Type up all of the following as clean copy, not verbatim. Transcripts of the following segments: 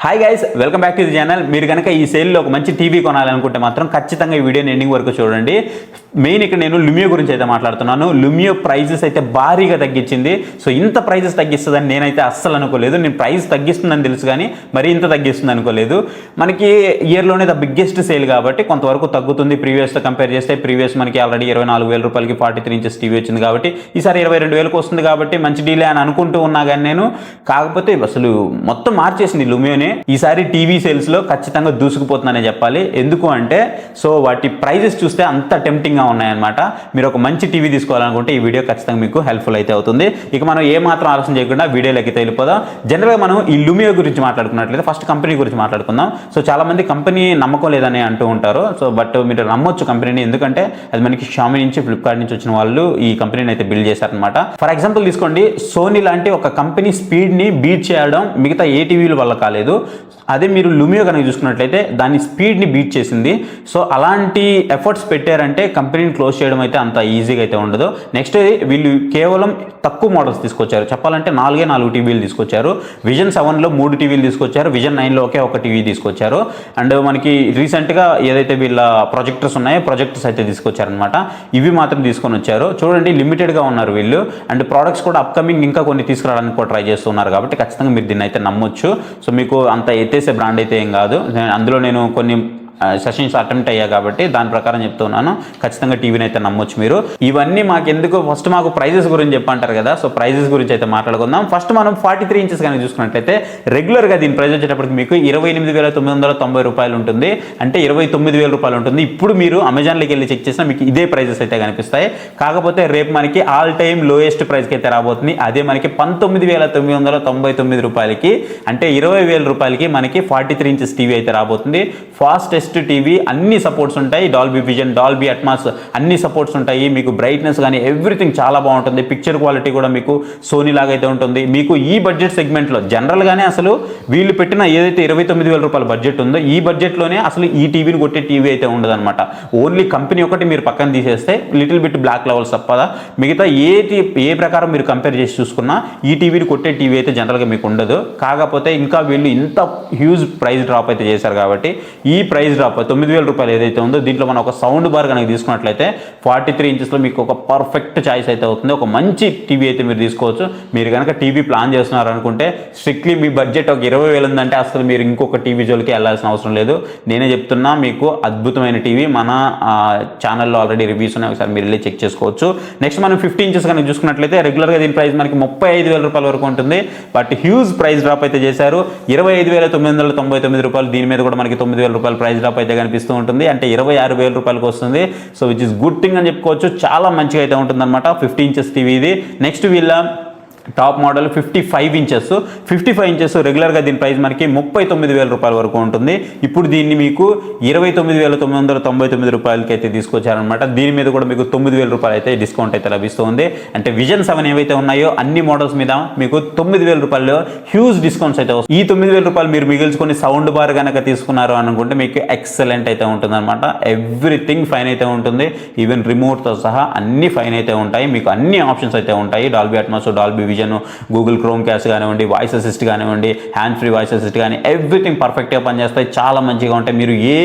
Hi guys, welcome back to the channel. మీరు కనుక ఈ సేల్లో ఒక మంచి టీవీ కొనాలనుకుంటే మాత్రం ఖచ్చితంగా ఈ వీడియోని ఎండింగ్ వరకు చూడండి. మెయిన్ ఇక్కడ నేను లుమియో గురించి అయితే మాట్లాడుతున్నాను. లుమియో ప్రైజెస్ అయితే భారీగా తగ్గించింది. సో ఇంత ప్రైజెస్ తగ్గిస్తుందని నేనైతే అస్సలు అనుకోలేదు. నేను ప్రైస్ తగ్గిస్తుందని తెలుసు కానీ మరి ఇంత తగ్గిస్తుంది అనుకోలేదు. మనకి ఇయర్లోనే ద బిగ్గెస్ట్ సేల్ కాబట్టి కొంతవరకు తగ్గుతుంది. ప్రీవియస్తో కంపేర్ చేస్తే ప్రీవియస్ మనకి ఆల్రెడీ 24,000 రూపాయలకి 43 ఇంచెస్ టీవీ వచ్చింది కాబట్టి ఈసారి 22,000కి వస్తుంది కాబట్టి మంచి డీలే అని అనుకుంటూ ఉన్నా కానీ నేను, కాకపోతే అసలు మొత్తం మార్చేసింది లుమియోని. ఈసారి టీవీ సేల్స్ లో ఖచ్చితంగా దూసుకుపోతుందనే చెప్పాలి. ఎందుకు అంటే సో వాటి ప్రైజెస్ చూస్తే అంత టెంప్టింగ్ గా ఉన్నాయన్నమాట. మీరు ఒక మంచి టీవీ తీసుకోవాలనుకుంటే ఈ వీడియో ఖచ్చితంగా మీకు హెల్ప్ఫుల్ అయితే అవుతుంది. ఇక మనం ఏ మాత్రం ఆలోచన చేయకుండా వీడియోలోకి వెళ్ళిపోదాం. జనరల్ గా మనం ఈ లుమియో గురించి మాట్లాడుకున్నట్లయితే ఫస్ట్ కంపెనీ గురించి మాట్లాడుకుందాం. సో చాలా మంది కంపెనీ నమ్మకం లేదని అంటూ ఉంటారు. సో బట్ మీరు నమ్మొచ్చు కంపెనీని, ఎందుకంటే అది మనకి షామీ నుంచి ఫ్లిప్కార్ట్ నుంచి వచ్చిన వాళ్ళు ఈ కంపెనీని అయితే బిల్డ్ చేశారనమాట. ఫర్ ఎగ్జాంపుల్ తీసుకోండి, సోనీ లాంటి ఒక కంపెనీ స్పీడ్ ని బీట్ చేయడం మిగతా ఏ టీవీల వల్ల కాలేదు. అదే మీరు లుమియో కనుక చూసుకున్నట్లయితే దాని స్పీడ్ని బీట్ చేసింది. సో అలాంటి ఎఫర్ట్స్ పెట్టారంటే కంపెనీని క్లోజ్ చేయడం అయితే అంత ఈజీగా అయితే ఉండదు. నెక్స్ట్ వీళ్ళు కేవలం తక్కువ మోడల్స్ తీసుకొచ్చారు. చెప్పాలంటే 4 టీవీలు తీసుకొచ్చారు. విజన్ 7లో 3 టీవీలు తీసుకొచ్చారు. విజన్ 9లో ఒక టీవీ తీసుకొచ్చారు. అండ్ మనకి రీసెంట్గా ఏదైతే వీళ్ళ ప్రొజెక్టర్స్ ఉన్నాయో ప్రొజెక్టర్స్ అయితే తీసుకొచ్చారనమాట. ఇవి మాత్రం తీసుకొని వచ్చారు. చూడండి, లిమిటెడ్గా ఉన్నారు వీళ్ళు. అండ్ ప్రోడక్ట్స్ కూడా అప్కమింగ్ ఇంకా కొన్ని తీసుకురావడానికి కూడా ట్రై చేస్తున్నారు కాబట్టి ఖచ్చితంగా మీరు దీన్ని అయితే నమ్మొచ్చు. సో మీకు అంత ఎత్తేసే బ్రాండ్ అయితే ఏం కాదు. అందులో నేను కొన్ని సెషన్స్ అటెంప్ట్ అయ్యా కాబట్టి దాని ప్రకారం చెప్తున్నాను. ఖచ్చితంగా టీవీని అయితే నమ్మొచ్చు మీరు. ఇవన్నీ మాకెందుకు, ఫస్ట్ మాకు ప్రైజెస్ గురించి చెప్పంటారు కదా. సో ప్రైజెస్ గురించి అయితే మాట్లాడుకుందాం. ఫస్ట్ మనం 43 ఇంచెస్ కానీ చూసుకున్నట్లయితే రెగ్యులర్గా దీని ప్రైస్ వచ్చేటప్పటికి మీకు 28,990 రూపాయలు ఉంటుంది. అంటే 29,000 రూపాయలు ఉంటుంది. ఇప్పుడు మీరు అమెజాన్లోకి వెళ్ళి చెక్ చేసినా మీకు ఇదే ప్రైజెస్ అయితే కనిపిస్తాయి. కాకపోతే రేపు మనకి ఆల్ టైమ్ లోయెస్ట్ ప్రైస్కి అయితే రాబోతుంది. అదే మనకి 19,999 రూపాయలకి, అంటే 20,000 రూపాయలకి మనకి 43 ఇంచెస్ టీవీ అయితే రాబోతుంది. ఫాస్టెస్ట్ టీవీ, అన్ని సపోర్ట్స్ ఉంటాయి. డాల్బీ విజన్, డాల్బీ అట్మాస్ అన్ని సపోర్ట్స్ ఉంటాయి. మీకు బ్రైట్నెస్ కానీ ఎవ్రీథింగ్ చాలా బాగుంటుంది. పిక్చర్ క్వాలిటీ కూడా మీకు సోనీ లాగా అయితే ఉంటుంది. మీకు ఈ బడ్జెట్ సెగ్మెంట్లో జనరల్గానే అసలు వీళ్ళు పెట్టిన ఏదైతే 29,000 రూపాయల బడ్జెట్ ఉందో ఈ బడ్జెట్లోనే అసలు ఈ టీవీని కొట్టే టీవీ అయితే ఉండదు అనమాట. ఓన్లీ కంపెనీ ఒకటి మీరు పక్కన తీసేస్తే లిటిల్ బిట్ బ్లాక్ లెవెల్స్ తప్పదా మిగతా ఏ ప్రకారం మీరు కంపేర్ చేసి చూసుకున్నా ఈ టీవీని కొట్టే టీవీ అయితే జనరల్గా మీకు ఉండదు. కాకపోతే ఇంకా వీళ్ళు ఇంత హ్యూజ్ ప్రైస్ డ్రాప్ అయితే చేశారు కాబట్టి ఈ ప్రైస్ డ్రాప్ 9,000 రూపాయలు ఏదైతే ఉందో దీంట్లో మనం ఒక సౌండ్ బార్ కనుక తీసుకున్నట్లయితే 43 ఇంచెస్లో మీకు ఒక పర్ఫెక్ట్ చాయిస్ అయితే అవుతుంది. ఒక మంచి టీవీ అయితే మీరు తీసుకోవచ్చు. మీరు కనుక టీవీ ప్లాన్ చేస్తున్నారు అనుకుంటే స్ట్రిక్ట్లీ మీ బడ్జెట్ ఒక 20,000 ఉందంటే అసలు మీరు ఇంకొక టీవీ జోలికి వెళ్ళాల్సిన అవసరం లేదు. నేనే చెప్తున్నా, మీకు అద్భుతమైన టీవీ మన ఛానల్లో ఆల్రెడీ రివ్యూస్ ఉన్నాయి, ఒకసారి మీరు వెళ్ళి చెక్ చేసుకోవచ్చు. నెక్స్ట్ మనం 50 ఇంచెస్ కనుక చూసుకున్నట్లయితే రెగ్యులర్గా దీని ప్రైస్ మనకి 35,000 రూపాయల వరకు ఉంటుంది. బట్ హ్యూజ్ ప్రైస్ డ్రాప్ అయితే చేశారు. 25,999 రూపాయలు. దీని మీద కూడా మనకి 9,000 రూపాయల ప్రైస్ డ్రాప్ అయితే కనిపిస్తూ ఉంటుంది. అంటే 26,000 రూపాయలకు వస్తుంది. So which is good thing అని చెప్పుకోవచ్చు. చాలా మంచిగా అయితే ఉంటుంది అనమాట 50 ఇంచెస్ టీవీ ఇది. నెక్స్ట్ వీళ్ళ టాప్ మోడల్ 55 ఇంచెస్. 55 ఇంచెస్ రెగ్యులర్గా దీని ప్రైస్ మనకి 39,000 రూపాయల వరకు ఉంటుంది. ఇప్పుడు దీన్ని మీకు 29,999 రూపాయలకి అయితే తీసుకొచ్చారనమాట. దీని మీద కూడా మీకు 9,000 రూపాయలు అయితే డిస్కౌంట్ అయితే లభిస్తుంది. అంటే విజన్ 7 ఏవైతే ఉన్నాయో అన్ని మోడల్స్ మీద మీకు 9,000 రూపాయలు హ్యూజ్ డిస్కౌంట్స్ అయితే వస్తాయి. ఈ 9,000 రూపాయలు మీరు మిగిల్చుకొని సౌండ్ బార్ కనుక తీసుకున్నారు అనుకుంటే మీకు ఎక్సలెంట్ అయితే ఉంటుంది అనమాట. ఎవ్రీథింగ్ ఫైన్ అయితే ఉంటుంది. ఈవెన్ రిమోట్తో సహా అన్ని ఫైన్ అయితే ఉంటాయి. మీకు అన్ని ఆప్షన్స్ అయితే ఉంటాయి. Dolby Atmos, Dolby vision, Google chrome caste కానివ్వండి, వాయిస్ అసిస్ట్ కానివ్వండి, హ్యాండ్ ఫ్రీ వాయిస్ అసిస్ట్ కానీ ఎవ్రీథింగ్ పర్ఫెక్ట్గా పనిచేస్తాయి. చాలా మంచిగా ఉంటాయి. మీరు ఏ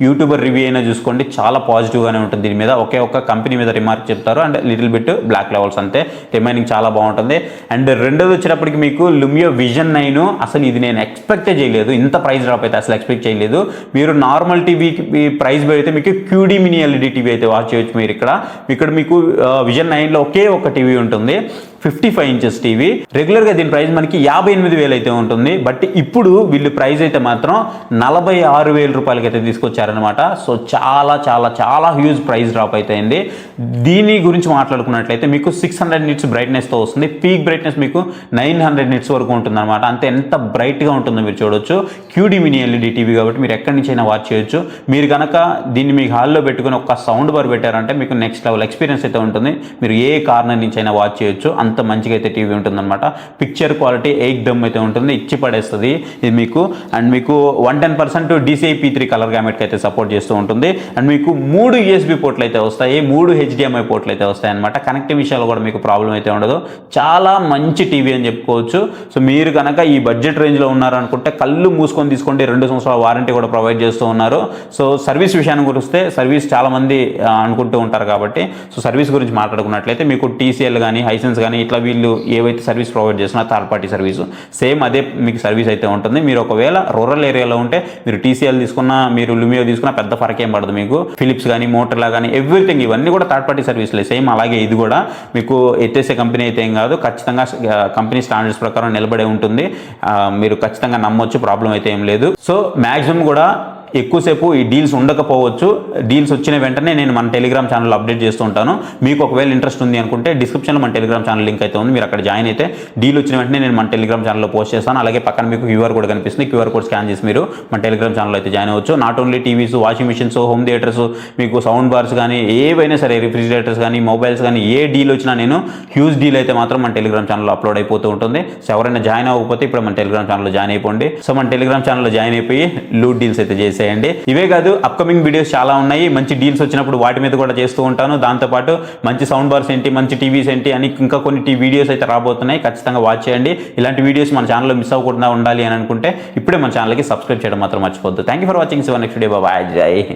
యూట్యూబర్ రివ్యూ అయినా చూసుకోండి, చాలా పాజిటివ్గానే ఉంటుంది. దీని మీద ఒక్క కంపెనీ మీద రిమార్క్ చెప్తారు and little bit black levels అంతే. రిమైనింగ్ చాలా బాగుంటుంది. అండ్ రెండోది వచ్చేటప్పటికి మీకు లుమియో విజన్ 9. అసలు ఇది నేను ఎక్స్పెక్టే చేయలేదు, ఇంత ప్రైస్ డ్రాప్ అయితే అసలు ఎక్స్పెక్ట్ చేయలేదు. మీరు నార్మల్ టీవీకి ప్రైస్ పెడితే మీకు క్యూడీ మినీ ఎల్ఈడి టీవీ అయితే వాచ్ చేయొచ్చు. మీరు ఇక్కడ మీకు విజన్ 9లో ఒక టీవీ ఉంటుంది, 55 ఇంచెస్ టీవీ. రెగ్యులర్గా దీని ప్రైస్ మనకి 58,000 అయితే ఉంటుంది. బట్ ఇప్పుడు వీళ్ళు ప్రైస్ అయితే మాత్రం 46,000 రూపాయలకి అయితే తీసుకొచ్చారనమాట. సో చాలా చాలా చాలా హ్యూజ్ ప్రైస్ డ్రాప్ అయితే అయింది. దీని గురించి మాట్లాడుకున్నట్లయితే మీకు 600 నిట్స్ బ్రైట్నెస్తో వస్తుంది. పీక్ బ్రైట్నెస్ మీకు 900 నిట్స్ వరకు ఉంటుంది అనమాట. అంతే ఎంత బ్రైట్గా ఉంటుందో మీరు చూడొచ్చు. క్యూడీ మినీ ఎల్ఈడి టీవీ కాబట్టి మీరు ఎక్కడి నుంచి అయినా వాచ్ చేయొచ్చు. మీరు కనుక దీన్ని మీ హాల్లో పెట్టుకుని ఒక సౌండ్ బార్ పెట్టారంటే మీకు నెక్స్ట్ లెవెల్ ఎక్స్పీరియన్స్ అయితే ఉంటుంది. మీరు ఏ కార్నర్ నుంచి అయినా వాచ్ చేయొచ్చు. అంత అంత మంచిగా అయితే టీవీ ఉంటుందన్నమాట. పిక్చర్ క్వాలిటీ ఏక్దమ్ అయితే ఉంటుంది, ఇచ్చి పడేస్తుంది ఇది మీకు. అండ్ మీకు 110% DCI P3 కలర్ గ్యామెట్కి అయితే సపోర్ట్ చేస్తూ ఉంటుంది. అండ్ మీకు 3 USB పోర్ట్లు అయితే వస్తాయి, 3 HDMI పోర్ట్లు అయితే వస్తాయి అనమాట. కనెక్టివ్ విషయాలు కూడా మీకు ప్రాబ్లం అయితే ఉండదు. చాలా మంచి టీవీ అని చెప్పుకోవచ్చు. సో మీరు కనుక ఈ బడ్జెట్ రేంజ్లో ఉన్నారనుకుంటే కళ్ళు మూసుకొని తీసుకోండి. 2 సంవత్సరాల వారంటీ కూడా ప్రొవైడ్ చేస్తూ ఉన్నారు. సో సర్వీస్ విషయానికి వస్తే సర్వీస్ చాలామంది అనుకుంటూ ఉంటారు కాబట్టి, సో సర్వీస్ గురించి మాట్లాడుకున్నట్లయితే మీకు TCL కానీ హైసెన్స్ కానీ ఇట్లా వీళ్ళు ఏవైతే సర్వీస్ ప్రొవైడ్ చేస్తున్నా థర్డ్ పార్టీ సర్వీసు సేమ్ అదే మీకు సర్వీస్ అయితే ఉంటుంది. మీరు ఒకవేళ రూరల్ ఏరియాలో ఉంటే మీరు TCL తీసుకున్నా, మీరు లుమియో తీసుకున్నా పెద్ద ఫరక్ ఏం పడదు మీకు. ఫిలిప్స్ కానీ, మోటర్లా కానీ ఎవ్రీథింగ్ ఇవన్నీ కూడా థర్డ్ పార్టీ సర్వీస్లే సేమ్. అలాగే ఇది కూడా మీకు ఎత్తేసే కంపెనీ అయితే ఏం కాదు, ఖచ్చితంగా కంపెనీ స్టాండర్డ్స్ ప్రకారం నిలబడే ఉంటుంది. మీరు ఖచ్చితంగా నమ్మొచ్చు, ప్రాబ్లం అయితే ఏం లేదు. సో మ్యాక్సిమం కూడా ఎక్కువసేపు ఈ డీల్స్ ఉండకపోవచ్చు. డీల్స్ వచ్చిన వెంటనే నేను మన టెలిగ్రామ్ ఛానల్ అప్డేట్ చేస్తూ ఉంటాను. మీకు ఒకవేళ ఇంట్రెస్ట్ ఉంది అనుకుంటే డిస్క్రిప్షన్లో మన టెలిగ్రామ్ ఛానల్ లింక్ అయితే ఉంది, మీరు అక్కడ జాయిన్ అయితే డీల్ వచ్చిన వెంటనే నేను మన టెలిగ్రామ్ ఛానల్లో పోస్ట్ చేస్తాను. అలాగే పక్కన మీకు QR కోడ్ కనిపిస్తుంది, QR కోడ్ స్కాన్ చేసి మీరు మన టెలిగ్రామ్ ఛానల్ అయితే జాయిన్ అవ్వచ్చు. Not only TVs, washing machines, home theatres, మీకు సౌండ్ బార్స్ కానీ ఏవైనా సరే, రిఫ్రిజిరేటర్స్ కానీ, మొబైల్స్ కానీ ఏ డీల్ వచ్చినా నేను హ్యూజ్ డీల్ అయితే మాత్రం మన టెలిగ్రామ్ ఛానల్లో అప్లోడ్ అయిపోతూ ఉంటుంది. సో ఎవరైనా జాయిన్ అవ్వకపోతే ఇప్పుడు మన టెలిగ్రామ్ ఛానల్లో జాయిన్ అయిపోండి. సో మన టెలిగ్రామ్ ఛానల్లో జాయిన్ అయిపోయి లూట్ డీల్స్ అయితే చేసేయండి. ఇవే కాదు, అప్కమింగ్ వీడియోస్ చాలా ఉన్నాయి. మంచి డీల్స్ వచ్చినప్పుడు వాటి మీద కూడా చేస్తూ ఉంటాను. దాంతోపాటు మంచి సౌండ్ బార్స్ ఏంటి, మంచి టీవీస్ ఏంటి అని ఇంకా కొన్ని వీడియోస్ అయితే రాబోతున్నాయి. ఖచ్చితంగా వాచ్ చేయండి. ఇలాంటి వీడియోస్ మన ఛానల్లో మిస్ అవ్వకుండా ఉండాలి అని అనుకుంటే ఇప్పుడే మన ఛానల్కి సబ్స్క్రైబ్ చేయడం మాత్రం మర్చిపోద్దు. Thank you for watching. Next video. Bye. Jai Hind.